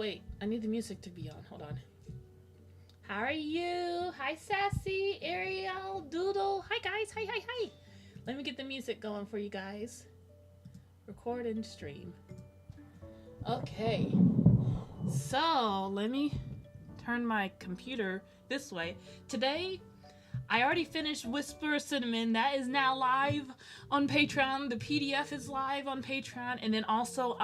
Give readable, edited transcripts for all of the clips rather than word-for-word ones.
Wait, I need the music to be on. Hold on. How are you? Hi, Sassy, Ariel, Doodle. Hi, guys. Hi, hi, hi. Let me get the music going for you guys. Record and stream. Okay. So, let me turn my computer this way. Today, I already finished Whisper Cinnamon. That is now live on Patreon. The PDF is live on Patreon. And then also,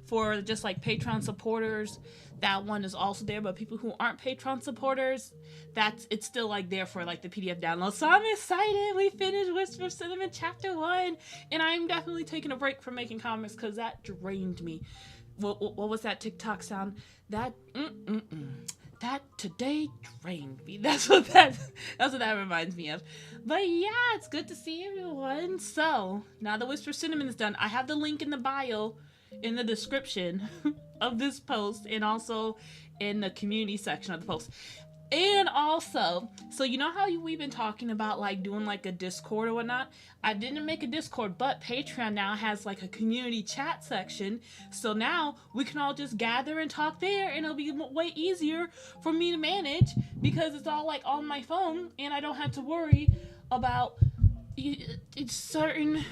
for just like Patreon supporters, that one is also there. But people who aren't Patreon supporters, it's still like there for like the PDF download. So I'm excited. We finished Whisper Cinnamon Chapter 1. And I'm definitely taking a break from making comics because that drained me. What was that TikTok sound? That today drained me. That's what that reminds me of. But yeah, it's good to see everyone. So now the Whisper Cinnamon is done. I have the link in the bio, in the description of this post, and also in the community section of the post. And also, so you know how we've been talking about like doing like a Discord or whatnot? I didn't make a Discord, but Patreon now has like a community chat section. So now we can all just gather and talk there, and it'll be way easier for me to manage because it's all like on my phone, and I don't have to worry about certain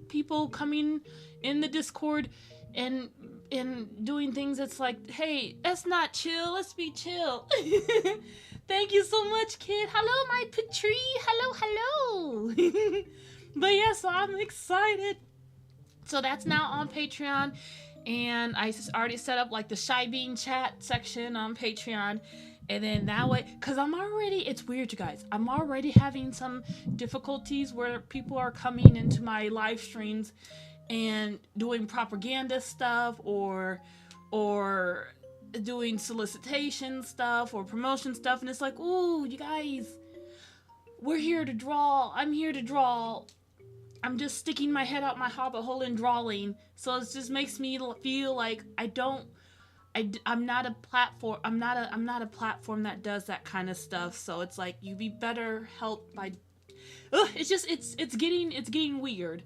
people coming in the Discord and doing things that's like, hey, let's not chill, let's be chill. Thank you so much, kid. Hello, my Petrie. Hello. But yeah, so I'm excited. So that's now on Patreon, and I already set up like the Shy Bean chat section on Patreon. And then that way, because it's weird, you guys. I'm already having some difficulties where people are coming into my live streams and doing propaganda stuff or doing solicitation stuff or promotion stuff, and it's like, ooh, you guys, we're here to draw. I'm here to draw. I'm just sticking my head out my hobbit hole and drawing. So it just makes me feel like I'm not a platform. I'm not a platform that does that kind of stuff. So it's like you'd be better helped by. It's getting weird.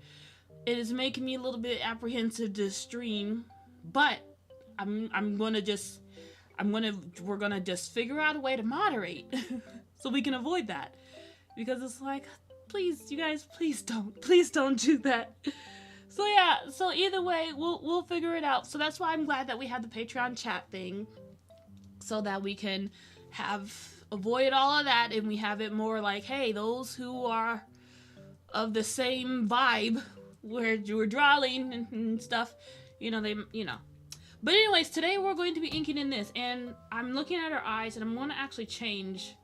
It is making me a little bit apprehensive to stream, but we're gonna just figure out a way to moderate so we can avoid that, because it's like, please, you guys, please don't do that. So yeah, so either way, we'll figure it out. So that's why I'm glad that we have the Patreon chat thing, so that we can avoid all of that, and we have it more like, hey, those who are of the same vibe where you're drawing and stuff, But anyways, today we're going to be inking in this, and I'm looking at her eyes, and I'm going to actually change.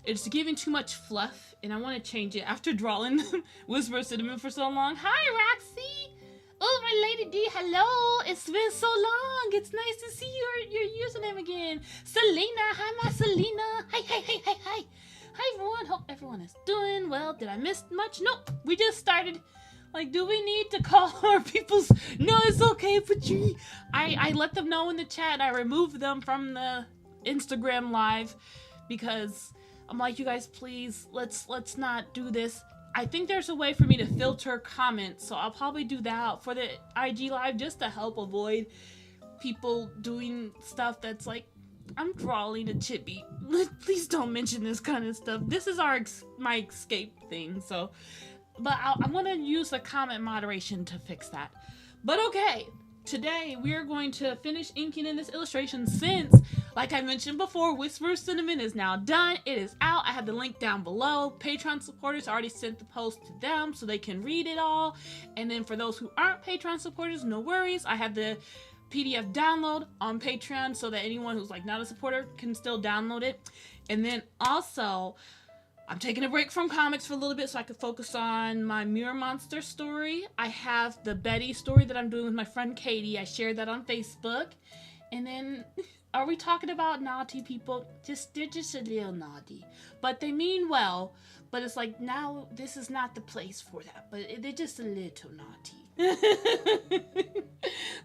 It's giving too much fluff, and I want to change it after drawing Whisper Cinnamon for so long. Hi, Roxy! Oh, my Lady D, hello! It's been so long! It's nice to see your username again. Selena, hi, my Selena! Hi! Hi, everyone! Hope everyone is doing well. Did I miss much? Nope, we just started. Like, do we need to call our people's... No, it's okay, Patrie. I let them know in the chat. I removed them from the Instagram live because I'm like, you guys, please, let's not do this. I think there's a way for me to filter comments, so I'll probably do that for the IG live just to help avoid people doing stuff that's like, I'm drawing a chibi. Please don't mention this kind of stuff. This is my escape thing, so... But I'm going to use the comment moderation to fix that. But okay, today we are going to finish inking in this illustration since, like I mentioned before, Whisper Cinnamon is now done. It is out. I have the link down below. Patreon supporters already sent the post to them so they can read it all. And then for those who aren't Patreon supporters, no worries. I have the PDF download on Patreon so that anyone who's like not a supporter can still download it. And then also, I'm taking a break from comics for a little bit so I can focus on my Mirror Monster story. I have the Betty story that I'm doing with my friend Katie. I shared that on Facebook. And then, are we talking about naughty people? They're just a little naughty. But they mean well. But it's like, now, this is not the place for that. But they're just a little naughty.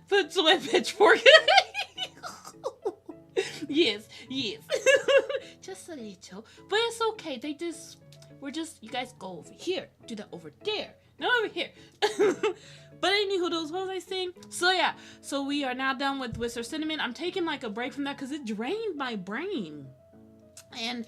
Put away pitchfork. Yes. Just a little. But it's okay. You guys go over here. Do that over there. Not over here. But anywho, those, what was I saying? So yeah, so we are now done with Whistler Cinnamon. I'm taking like a break from that because it drained my brain. And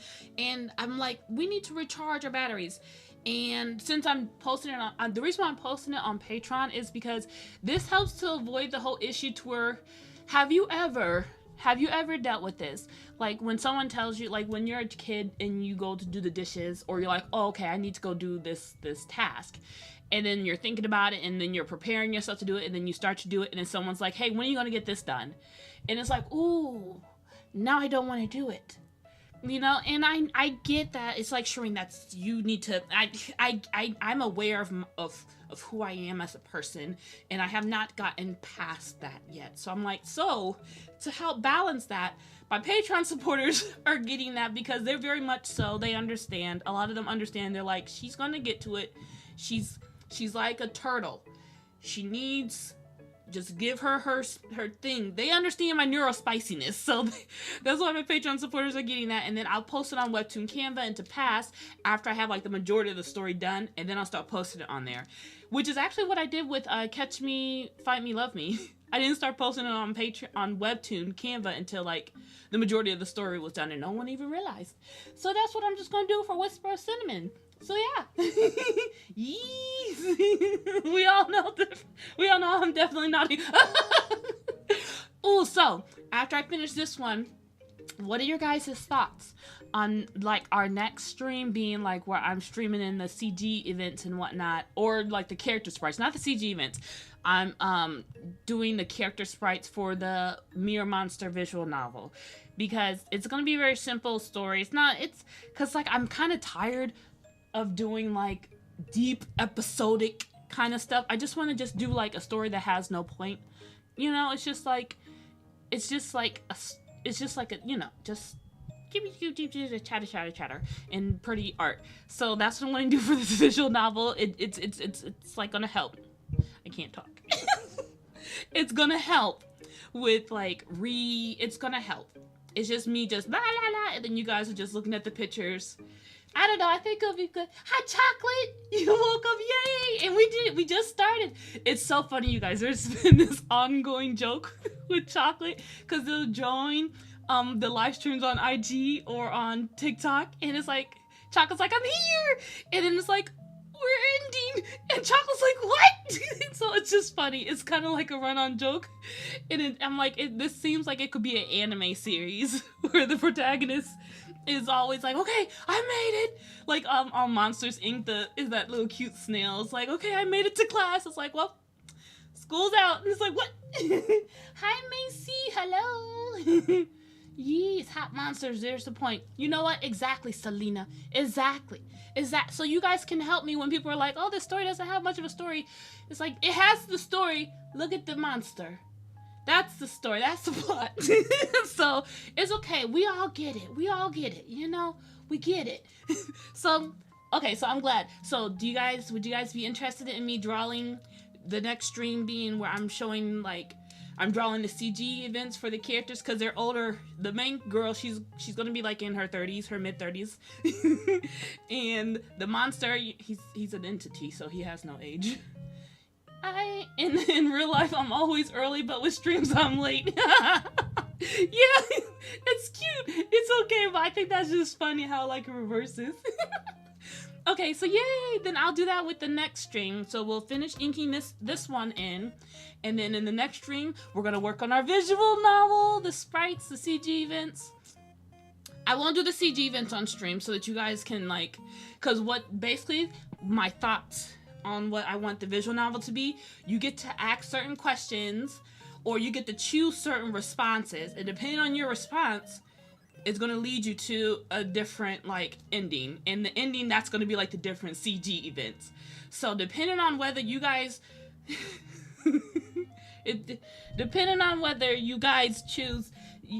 I'm like, we need to recharge our batteries. And since I'm posting it on, the reason why I'm posting it on Patreon is because this helps to avoid the whole issue to where, have you ever dealt with this? Like when someone tells you, like when you're a kid and you go to do the dishes, or you're like, oh, okay, I need to go do this task. And then you're thinking about it, and then you're preparing yourself to do it, and then you start to do it, and then someone's like, hey, when are you going to get this done? And it's like, ooh, now I don't want to do it. You know, and I get that. It's like, Shireen, that's, you need to, I'm aware of who I am as a person, and I have not gotten past that yet. So I'm like, so to help balance that, my Patreon supporters are getting that because they're very much so, they understand. A lot of them understand. They're like, she's going to get to it. She's like a turtle. She needs, just give her thing. They understand my neurospiciness, so that's why my Patreon supporters are getting that. And then I'll post it on Webtoon Canva and to pass after I have like the majority of the story done, and then I'll start posting it on there, which is actually what I did with Catch Me, Fight Me, Love Me. I didn't start posting it on Webtoon Canva until like the majority of the story was done, and no one even realized. So that's what I'm just gonna do for Whisper of Cinnamon. So yeah, yees. we all know I'm definitely naughty. Oh, so after I finish this one, what are your guys' thoughts on like our next stream being like where I'm streaming in the CG events and whatnot, or like the character sprites, not the CG events. I'm doing the character sprites for the Mirror Monster visual novel, because it's gonna be a very simple story. It's because like I'm kind of tired of doing like deep episodic kind of stuff. I just want to just do like a story that has no point. You know, it's just like a, you know, just chatter and pretty art. So that's what I'm going to do for this visual novel. It's like gonna help. I can't talk. It's gonna help with like it's gonna help. It's just me just la la la, and then you guys are just looking at the pictures. I don't know, I think it'll be good. Hi, Chocolate! You woke up, yay! And we just started. It's so funny, you guys. There's been this ongoing joke with Chocolate, because they'll join the live streams on IG or on TikTok, and it's like, Chocolate's like, I'm here! And then it's like, we're ending! And Chocolate's like, what? So it's just funny. It's kind of like a run-on joke. And I'm like, this seems like it could be an anime series where the protagonist is always like, okay, I made it. Like on Monsters Inc. is that little cute snail. It's like, okay, I made it to class. It's like, well, school's out. And it's like, what? Hi, Macy. Hello. Yes, hot monsters. There's the point. You know what? Exactly, Selena. Exactly. So you guys can help me when people are like, oh, this story doesn't have much of a story. It's like, it has the story. Look at the monster. That's the story. That's the plot. So it's okay. We all get it. You know, we get it. So, okay. So I'm glad. So would you guys be interested in me drawing the next stream being where I'm showing like, I'm drawing the CG events for the characters because they're older. The main girl, she's gonna be like in her 30s, her mid 30s, and the monster, he's an entity, so he has no age. In real life, I'm always early, but with streams, I'm late. Yeah, it's cute. It's okay, but I think that's just funny how like it reverses. Okay, so yay! Then I'll do that with the next stream. So we'll finish inking this one in, and then in the next stream, we're gonna work on our visual novel, the sprites, the CG events. I won't do the CG events on stream so that you guys can like, cause what basically my thoughts on what I want the visual novel to be, you get to ask certain questions, or you get to choose certain responses, and depending on your response, it's going to lead you to a different like ending, and the ending, that's going to be like the different CG events. So depending on whether you guys depending on whether you guys choose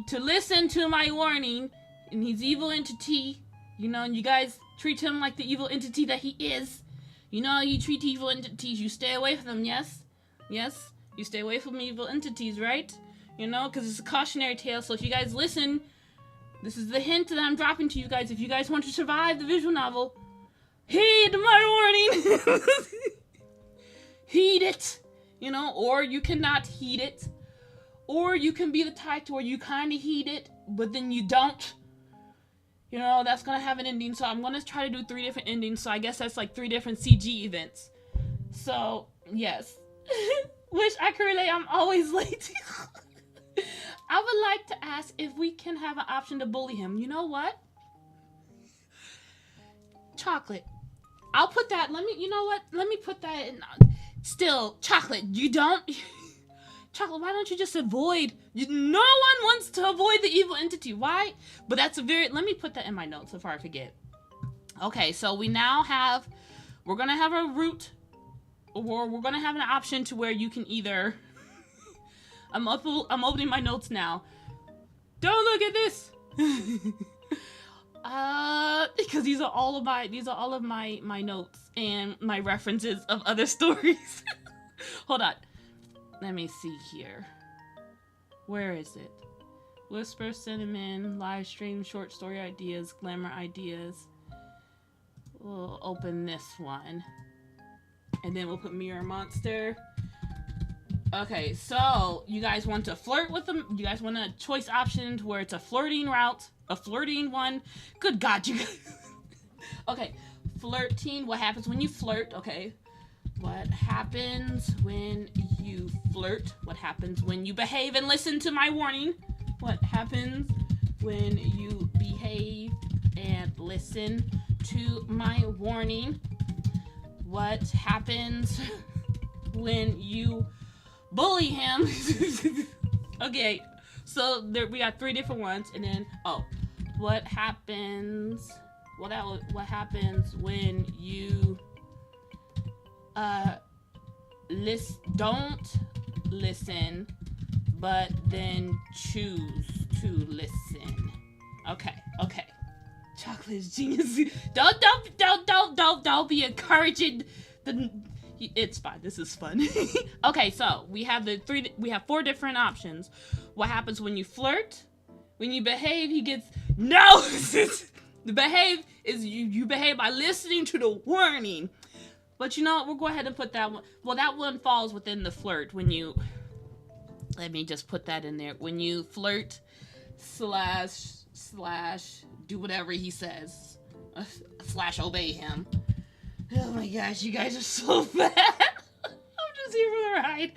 to listen to my warning, and he's evil entity, you know, and you guys treat him like the evil entity that he is. You know, you treat evil entities, you stay away from them, yes? Yes? You stay away from evil entities, right? You know, because it's a cautionary tale, so if you guys listen, this is the hint that I'm dropping to you guys. If you guys want to survive the visual novel, heed my warning! Heed it! you know, or you cannot heed it, or you can be the type to where you kind of heed it, but then you don't. You know, that's gonna have an ending. So I'm gonna try to do 3 different endings. So I guess that's like 3 different CG events. So yes, which I can relate. I'm always late. I would like to ask if we can have an option to bully him. You know what? Chocolate. I'll put that. You know what? Let me put that in. Still, Chocolate, you don't. Chocolate, why don't you just avoid? No one wants to avoid the evil entity. Why? But that's a very. Let me put that in my notes before I forget. Okay, so we now have. We're gonna have a route, or we're gonna have an option to where you can either. I'm opening my notes now. Don't look at this. Because these are all of my notes and my references of other stories. Hold on. Let me see here. Where is it? Whisper, Cinnamon, live stream, short story ideas, glamour ideas. We'll open this one. And then we'll put Mirror Monster. Okay, so you guys want to flirt with them? You guys want a choice option where it's a flirting route? A flirting one? Good God, you guys. Okay, flirting. What happens when you flirt? Okay. What happens when you flirt? What happens when you behave and listen to my warning? What happens when you behave and listen to my warning? What happens when you bully him? Okay, so there we got 3 different ones, and then what happens? What happens when you don't listen, but then choose to listen? Okay. Chocolate is genius. Don't be encouraging the. It's fine. This is fun. Okay, so we have 4 different options. What happens when you flirt? When you behave, he gets no. The behave is you behave by listening to the warning. But you know what? We'll go ahead and put that one. Well, that one falls within the flirt. When you, let me just put that in there. When you flirt, / do whatever he says, / obey him. Oh my gosh, you guys are so bad. I'm just here for the ride.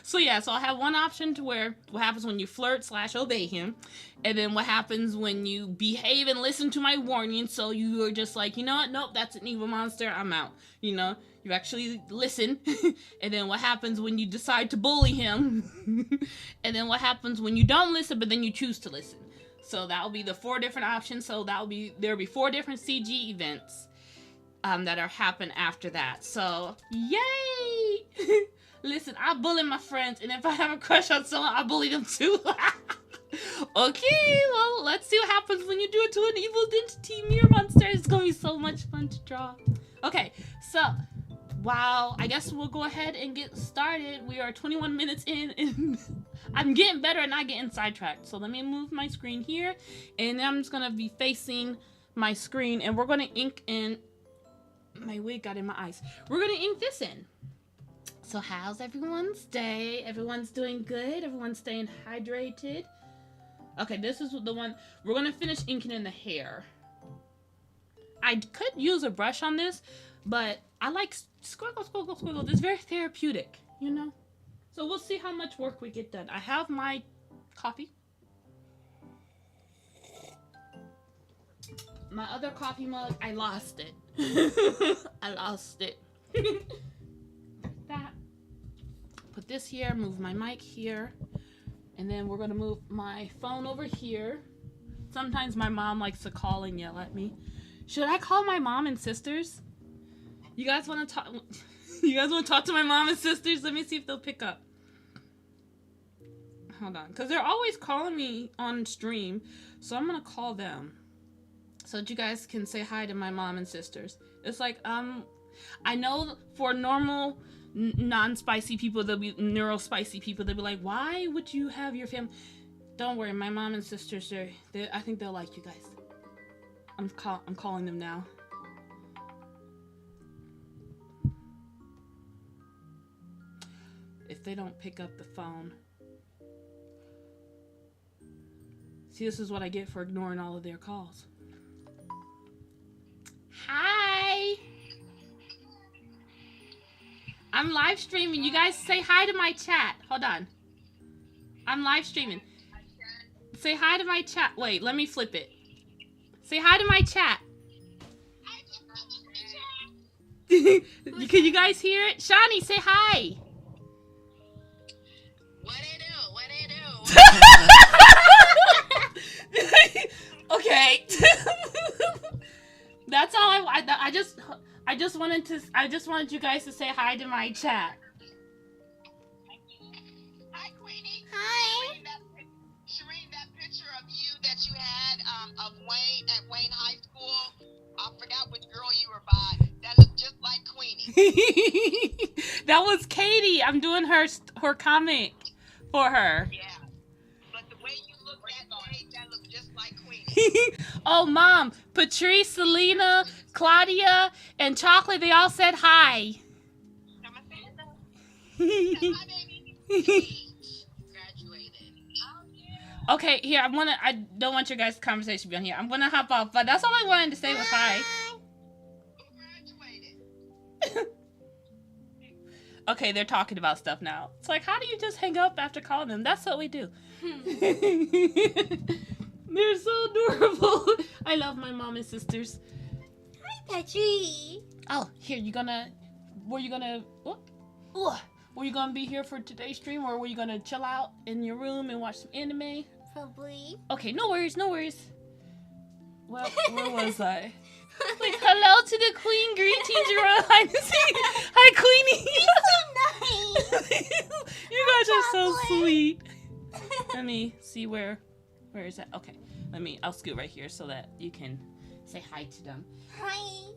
So yeah, so I have one option to where what happens when you flirt / obey him, and then what happens when you behave and listen to my warning. So you are just like, you know what? Nope, that's an evil monster. I'm out. You know, you actually listen. And then what happens when you decide to bully him? And then what happens when you don't listen, but then you choose to listen? So that will be the 4 different options. So there'll be 4 different CG events that are happen after that. So yay! Listen, I bully my friends, and if I have a crush on someone, I bully them too. Okay, well, let's see what happens when you do it to an evil entity mirror monster. It's gonna be so much fun to draw. Okay, so wow, I guess we'll go ahead and get started. We are 21 minutes in, and I'm getting better at not getting sidetracked. So let me move my screen here, and I'm just gonna be facing my screen, and we're gonna ink in. My wig got in my eyes. We're gonna ink this in. So how's everyone's day? Everyone's doing good? Everyone's staying hydrated? Okay, this is the one. We're gonna finish inking in the hair. I could use a brush on this, but I like squiggle. It's very therapeutic, you know? So we'll see how much work we get done. I have my coffee. My other coffee mug, I lost it. I lost it. That. Put this here, move my mic here, and then we're gonna move my phone over here. Sometimes my mom likes to call and yell at me. Should I call my mom and sisters? You guys want to talk? You guys want to talk to my mom and sisters? Let me see if they'll pick up. Hold on, because they're always calling me on stream, so I'm gonna call them so that you guys can say hi to my mom and sisters. It's like I know for normal non-spicy people, they'll be neuro-spicy people. They'll be like, why would you have your family? Don't worry, my mom and sisters, I think they'll like you guys. I'm calling them now. if they don't pick up the phone. See, this is what I get for ignoring all of their calls. Hi! I'm live streaming. You guys say hi to my chat. Hold on. I'm live streaming. Say hi to my chat. Wait, let me flip it. Say hi to my chat. Can you guys hear it? Shani, say hi. What it do? Okay. That's all I just wanted you guys to say hi to my chat. Hi, Queenie. Hi. Shireen, that picture of you that you had of Wayne at Wayne High School, I forgot which girl you were by. That looked just like Queenie. That was Katie. I'm doing her comment for her. Yeah. But the way you look that day, that looked just like Queenie. Oh, Mom, Patrice, Selena, Claudia, and Chocolate, they all said hi. Come on, say hello. Hi, baby. Graduated. Oh, yeah. Okay, here, I don't want your guys' conversation to be on here. I'm gonna hop off, but that's all I wanted to say was hi. Okay, they're talking about stuff now. It's like, how do you just hang up after calling them? That's what we do. They're so adorable. I love my mom and sisters. Hi, Petrie. Oh, here, were you gonna be here for today's stream, or were you gonna chill out in your room and watch some anime? Probably. Okay, no worries. Well, where was I? Like, hello to the queen. Greetings, your royal highness. Hi, Queenie. You're so nice. You guys are so Chocolate. sweet. Let me see where is that? Okay, I'll scoot right here so that you can say hi to them. Hi.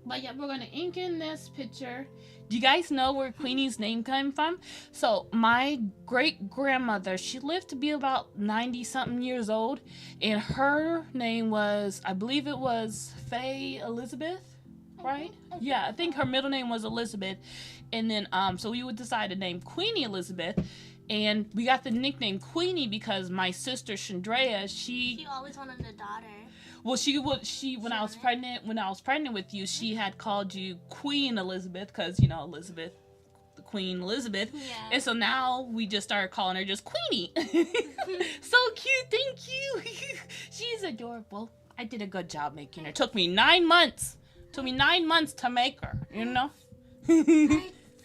But yeah, we're gonna ink in this picture. Do you guys know where Queenie's name came from? So my great grandmother, she lived to be about 90-something years old, and her name was, I believe it was Faye Elizabeth, right? Yeah, I think her middle name was Elizabeth, and then so we would decide to name Queenie Elizabeth, and we got the nickname Queenie because my sister Chandrea, She always wanted a daughter. well, when I was pregnant with you, she had called you Queen Elizabeth because, you know, Elizabeth, the Queen Elizabeth. Yeah. And so now we just started calling her just Queenie. So cute, thank you. She's adorable. I did a good job making her. Took me 9 months. Took me 9 months to make her, you know?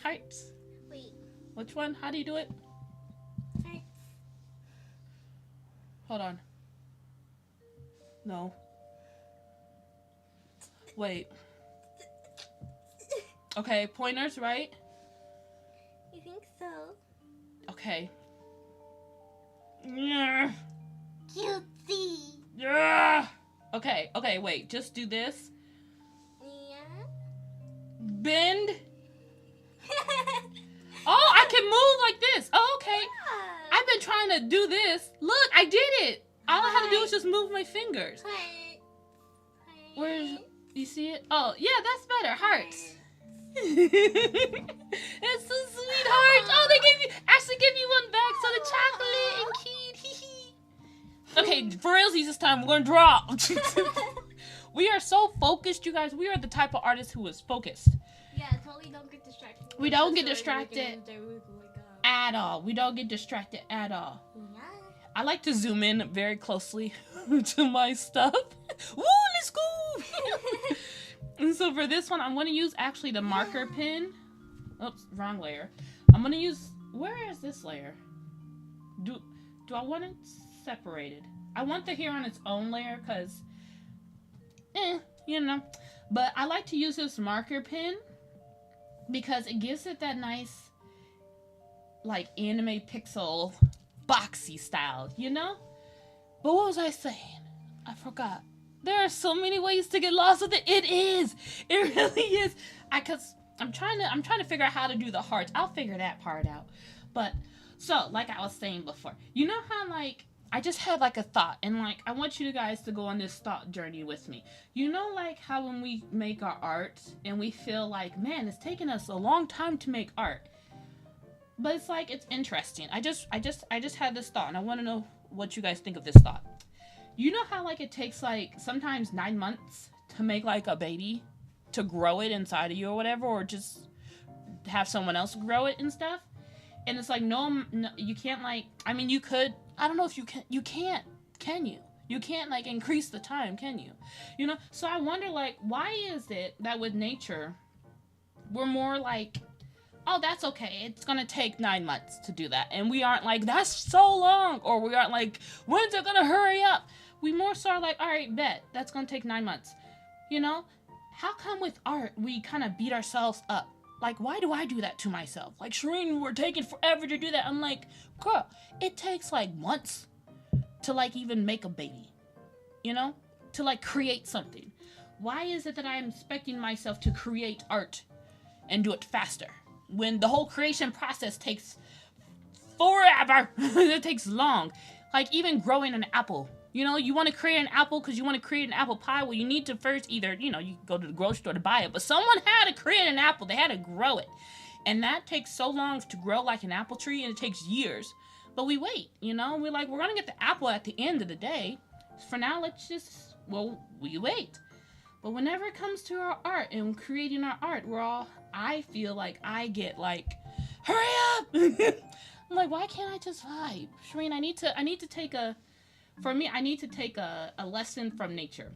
Hearts. Wait. Which one? How do you do it? Hearts. Hold on. No. Wait. Okay, pointers, right? You think so? Okay. Yeah. Cutesy. Yeah. Okay, wait. Just do this. Yeah. Bend. Oh, I can move like this. Oh, okay. I've been trying to do this. Look, I did it. All I had to do was just move my fingers. Heart. Where's... You see it? Oh, yeah, that's better. Hearts. It's so sweet, hearts. Oh, they actually gave you one back. So the chocolate and kid. Okay, for realsies this time, we're gonna draw. We are so focused, you guys. We are the type of artist who is focused. Yeah, totally don't get distracted. We don't get distracted at all. We don't get distracted at all. Yeah. I like to zoom in very closely to my stuff. Woo, let's go! And so for this one, I'm going to use actually the marker pen. Oops, wrong layer. I'm going to use... Where is this layer? Do I want it separated? I want the hair on its own layer because... you know. But I like to use this marker pen because it gives it that nice, like, anime pixel boxy style, you know? But what was I saying? I forgot. There are so many ways to get lost with it. It is. It really is. I'm trying to figure out how to do the hearts. I'll figure that part out. But so, like I was saying before, you know how, like, I just had like a thought, and like I want you guys to go on this thought journey with me. You know, like how when we make our art and we feel like, man, it's taking us a long time to make art. But it's like, it's interesting. I just had this thought, and I want to know what you guys think of this thought. You know how, like, it takes, like, sometimes 9 months to make, like, a baby, to grow it inside of you or whatever, or just have someone else grow it and stuff? And it's like, no, you can't, like, I mean, you could, I don't know if you can't, can you? You can't, like, increase the time, can you? You know? So I wonder, like, why is it that with nature, we're more like, oh, that's okay, it's gonna take 9 months to do that. And we aren't like, that's so long. Or we aren't like, when's it gonna hurry up? We more so are like, all right, bet, that's gonna take 9 months. You know? How come with art, we kind of beat ourselves up? Like, why do I do that to myself? Like, Shireen, we're taking forever to do that. I'm like, girl, it takes, like, months to, like, even make a baby. You know? To, like, create something. Why is it that I'm expecting myself to create art and do it faster, when the whole creation process takes forever? It takes long. Like, even growing an apple. You know, you want to create an apple because you want to create an apple pie. Well, you need to first either, you know, you go to the grocery store to buy it. But someone had to create an apple. They had to grow it. And that takes so long to grow like an apple tree, and it takes years. But we wait, you know. We're like, we're going to get the apple at the end of the day. For now, let's just, well, we wait. But whenever it comes to our art and creating our art, we're all, I feel like I get like, hurry up! I'm like, why can't I just vibe? Shireen, I need to take a, for me, I need to take a lesson from nature.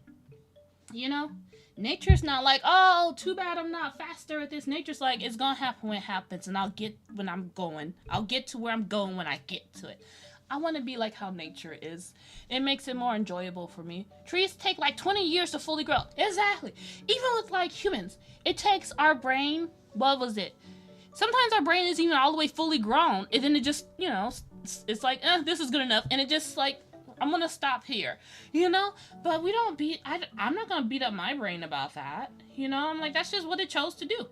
You know? Nature's not like, oh, too bad I'm not faster at this. Nature's like, it's gonna happen when it happens, and I'll get when I'm going. I'll get to where I'm going when I get to it. I want to be like how nature is. It makes it more enjoyable for me. Trees take like 20 years to fully grow. Exactly. Even with like humans, it takes our brain, what was it? Sometimes our brain isn't even all the way fully grown, and then it just, you know, it's like, this is good enough, and it just like, I'm gonna stop here, you know? But we don't beat, I'm not gonna beat up my brain about that, you know? I'm like, that's just what it chose to do.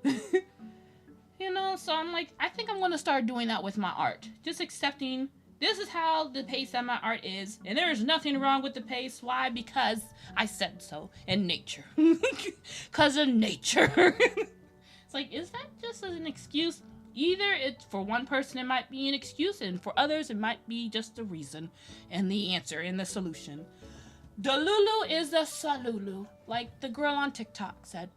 You know, so I'm like, I think I'm gonna start doing that with my art. Just accepting, this is how the pace that my art is, and there is nothing wrong with the pace. Why? Because I said so, in nature. Because of nature. It's like, is that just an excuse? Either it's, for one person it might be an excuse, and for others it might be just the reason and the answer and the solution. Delulu is the salulu, like the girl on TikTok said.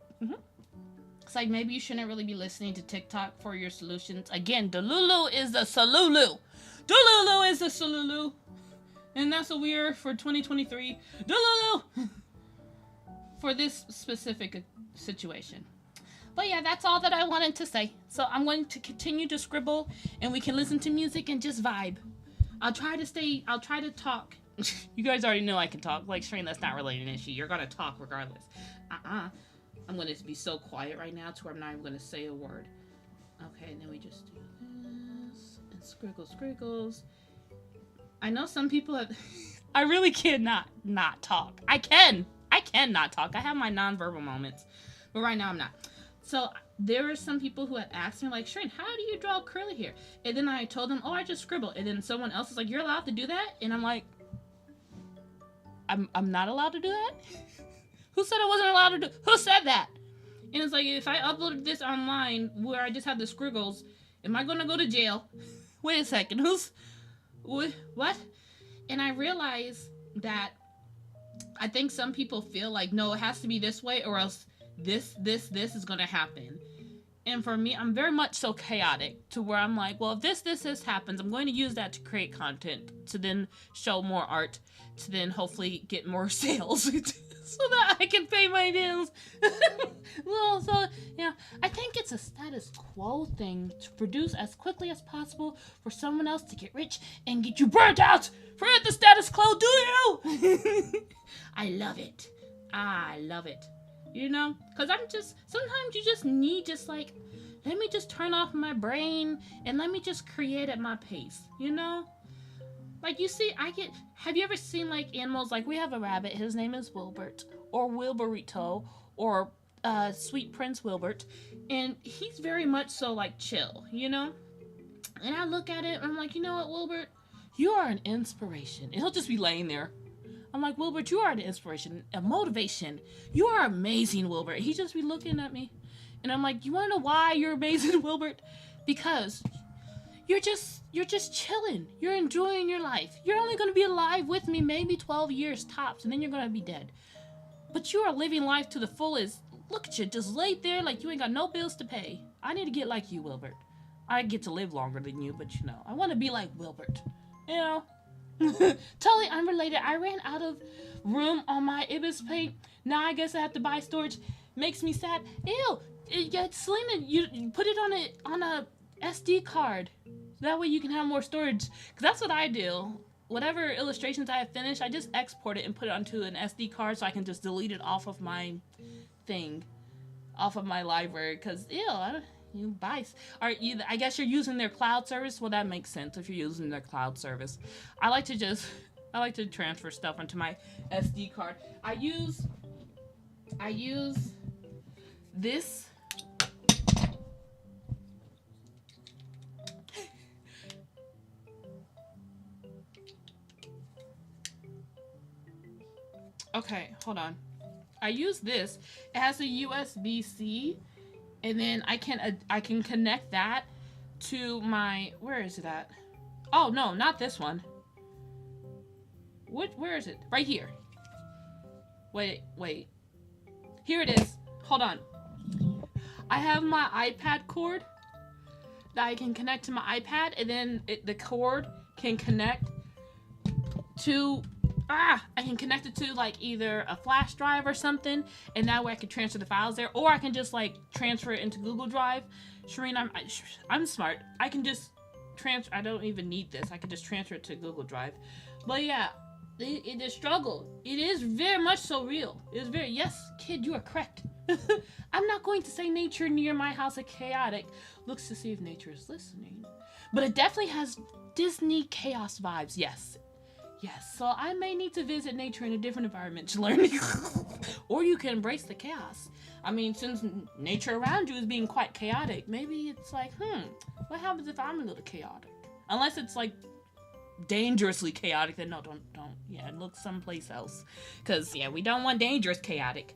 It's like, maybe you shouldn't really be listening to TikTok for your solutions. Again, Delulu is the salulu. Delulu is the salulu. And that's what we're for 2023. Delulu! For this specific situation. But yeah, that's all that I wanted to say. So I'm going to continue to scribble, and we can listen to music and just vibe. I'll try to talk. You guys already know I can talk. Like, Shireen, that's not really an issue. You're going to talk regardless. I'm going to be so quiet right now to where I'm not even going to say a word. Okay, and then we just do this. And scriggles. I know some people have... I really cannot not talk. I can not talk. I have my nonverbal moments. But right now I'm not. So there are some people who had asked me, like, Shireen, how do you draw curly hair? And then I told them, oh, I just scribble. And then someone else is like, you're allowed to do that? And I'm like, I'm not allowed to do that? Who said I wasn't allowed to do? Who said that? And it's like, if I uploaded this online where I just have the squiggles, am I going to go to jail? Wait a second. What? And I realized that I think some people feel like, no, it has to be this way or else this is going to happen. And for me, I'm very much so chaotic to where I'm like, well, if this happens, I'm going to use that to create content, to then show more art, to then hopefully get more sales so that I can pay my bills. Well, so, yeah, I think it's a status quo thing to produce as quickly as possible for someone else to get rich and get you burnt out. Forget the status quo, do you? I love it. You know, because sometimes you just need like, let me just turn off my brain and let me just create at my pace, you know? Like, you see, have you ever seen, like, animals, like, we have a rabbit, his name is Wilbert, or Wilburito, or Sweet Prince Wilbert, and he's very much so, like, chill, you know? And I look at it, and I'm like, you know what, Wilbert? You are an inspiration. And he'll just be laying there. I'm like, Wilbert, you are an inspiration, a motivation. You are amazing, Wilbert. He just be looking at me. And I'm like, you want to know why you're amazing, Wilbert? Because you're just chilling. You're enjoying your life. You're only gonna be alive with me maybe 12 years tops, and then you're gonna be dead. But you are living life to the fullest. Look at you, just laid there like you ain't got no bills to pay. I need to get like you, Wilbert. I get to live longer than you, but you know, I want to be like Wilbert. You know? Totally unrelated. I ran out of room on my Ibis paint. Now I guess I have to buy storage. Makes me sad. Ew! Selena, you put it on a SD card. That way you can have more storage. Because that's what I do. Whatever illustrations I have finished, I just export it and put it onto an SD card so I can just delete it off of my thing. Off of my library. Because, ew, you buy. I guess you're using their cloud service. Well, that makes sense if you're using their cloud service. I like to transfer stuff onto my SD card. I use this. Okay, hold on. I use this. It has a USB-C, and then I can connect that to my, where is it at? Oh no, not this one. Where is it? Right here. Wait. Here it is. Hold on. I have my iPad cord that I can connect to my iPad, and then the cord can connect to I can connect it to like either a flash drive or something, and that way I can transfer the files there, or I can just like transfer it into Google Drive. Shireen, I'm smart. I can just transfer. I don't even need this. I can just transfer it to Google Drive. But yeah, it is struggle. It is very much so real. It is very, yes, kid, you are correct. I'm not going to say nature near my house is chaotic. Looks to see if nature is listening. But it definitely has Disney chaos vibes, yes. Yes, so I may need to visit nature in a different environment to learn. Or you can embrace the chaos. I mean, since nature around you is being quite chaotic, maybe it's like, what happens if I'm a little chaotic? Unless it's like dangerously chaotic, then no, don't. Yeah, look someplace else. Because, yeah, we don't want dangerous chaotic.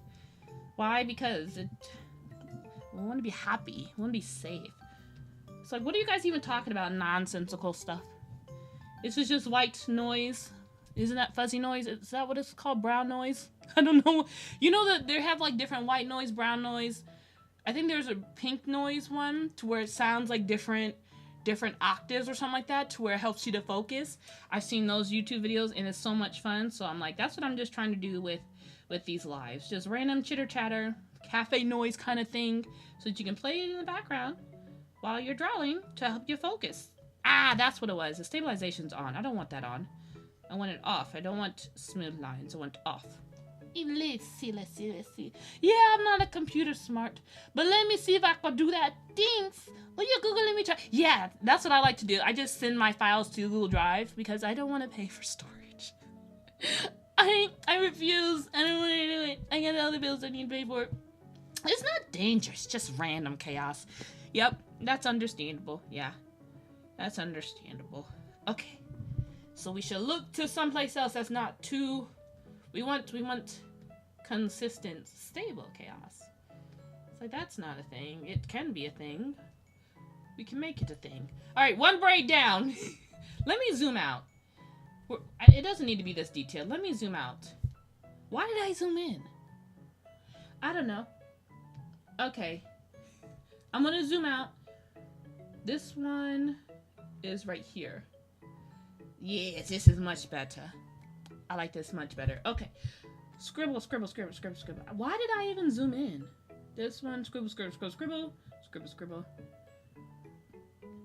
Why? Because we want to be happy. We want to be safe. It's like, what are you guys even talking about? Nonsensical stuff. This is just white noise. Isn't that fuzzy noise? Is that what it's called? Brown noise? I don't know. You know that they have like different white noise, brown noise. I think there's a pink noise one to where it sounds like different octaves or something like that, to where it helps you to focus. I've seen those YouTube videos and it's so much fun. So I'm like, that's what I'm just trying to do with these lives. Just random chitter chatter, cafe noise kind of thing, so that you can play it in the background while you're drawing to help you focus. That's what it was. The stabilization's on. I don't want that on. I want it off. I don't want smooth lines. I want it off. Let's see. Yeah, I'm not a computer smart, but let me see if I can do that. Thanks. Will you Google, let me try? Yeah, that's what I like to do. I just send my files to Google Drive because I don't want to pay for storage. I refuse. I don't want to do it. I got other bills I need to pay for. It's not dangerous, just random chaos. Yep, that's understandable. Yeah. That's understandable. Okay. So we should look to someplace else that's not too... We want consistent, stable chaos. It's like, that's not a thing. It can be a thing. We can make it a thing. Alright, one braid down. Let me zoom out. It doesn't need to be this detailed. Let me zoom out. Why did I zoom in? I don't know. Okay. I'm gonna zoom out. This one is right here. Yes, this is much better. I like this much better. Okay. Scribble. Why did I even zoom in? This one, scribble.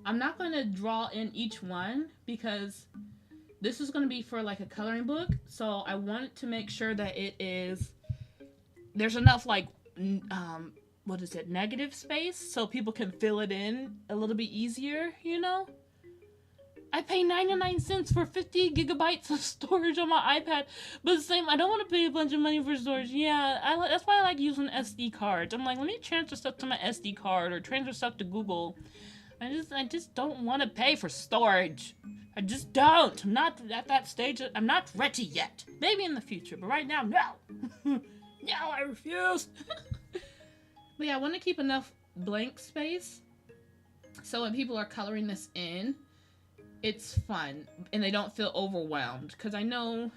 I'm not going to draw in each one because this is going to be for like a coloring book. So I want to make sure that there's enough like, negative space so people can fill it in a little bit easier, you know? I pay 99 cents for 50 gigabytes of storage on my iPad, but the same, I don't want to pay a bunch of money for storage. Yeah, that's why I like using SD cards. I'm like, let me transfer stuff to my SD card or transfer stuff to Google. I just don't want to pay for storage. I just don't. I'm not at that stage. I'm not ready yet. Maybe in the future, but right now, no. No, I refuse. But yeah, I want to keep enough blank space So when people are coloring this in, it's fun and they don't feel overwhelmed. Because I know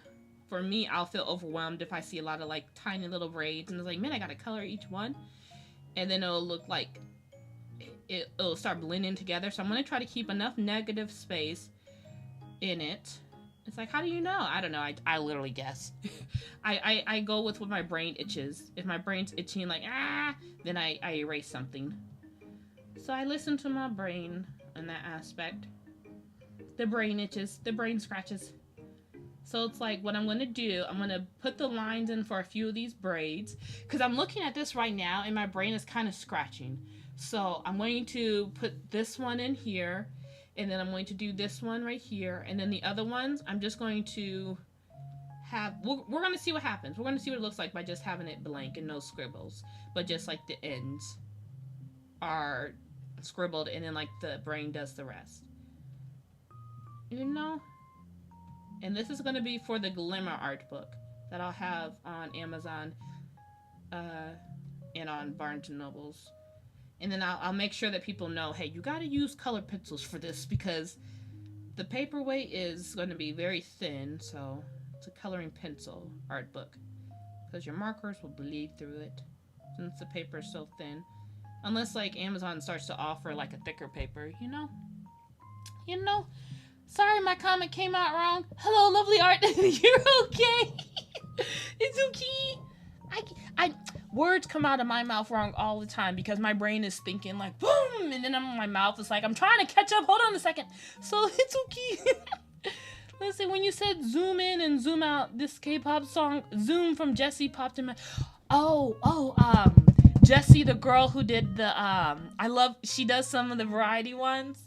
for me, I'll feel overwhelmed if I see a lot of like tiny little braids and it's like, man, I gotta color each one. And then it'll look like it'll start blending together. So I'm gonna try to keep enough negative space in it. It's like, how do you know? I don't know. I literally guess. I go with what my brain itches. If my brain's itching like, then I erase something. So I listen to my brain in that aspect. The brain itches. The brain scratches. So it's like, what I'm going to do, I'm going to put the lines in for a few of these braids. Because I'm looking at this right now and my brain is kind of scratching. So I'm going to put this one in here. And then I'm going to do this one right here. And then the other ones, I'm just going to have... We're going to see what happens. We're going to see what it looks like by just having it blank and no scribbles. But just like the ends are scribbled and then like the brain does the rest. You know? And this is going to be for the Glimmer art book that I'll have on Amazon and on Barnes & Nobles. And then I'll make sure that people know, hey, you got to use colored pencils for this because the paperweight is going to be very thin. So it's a coloring pencil art book because your markers will bleed through it since the paper is so thin. Unless like Amazon starts to offer like a thicker paper, you know? You know? Sorry, my comment came out wrong. Hello, lovely art. You're okay. It's okay. Words come out of my mouth wrong all the time because my brain is thinking like boom, and then my mouth is like, I'm trying to catch up. Hold on a second. So it's okay. Listen, when you said zoom in and zoom out, this K-pop song, Zoom from Jessie popped in my... Jessie, the girl who did the, she does some of the variety ones.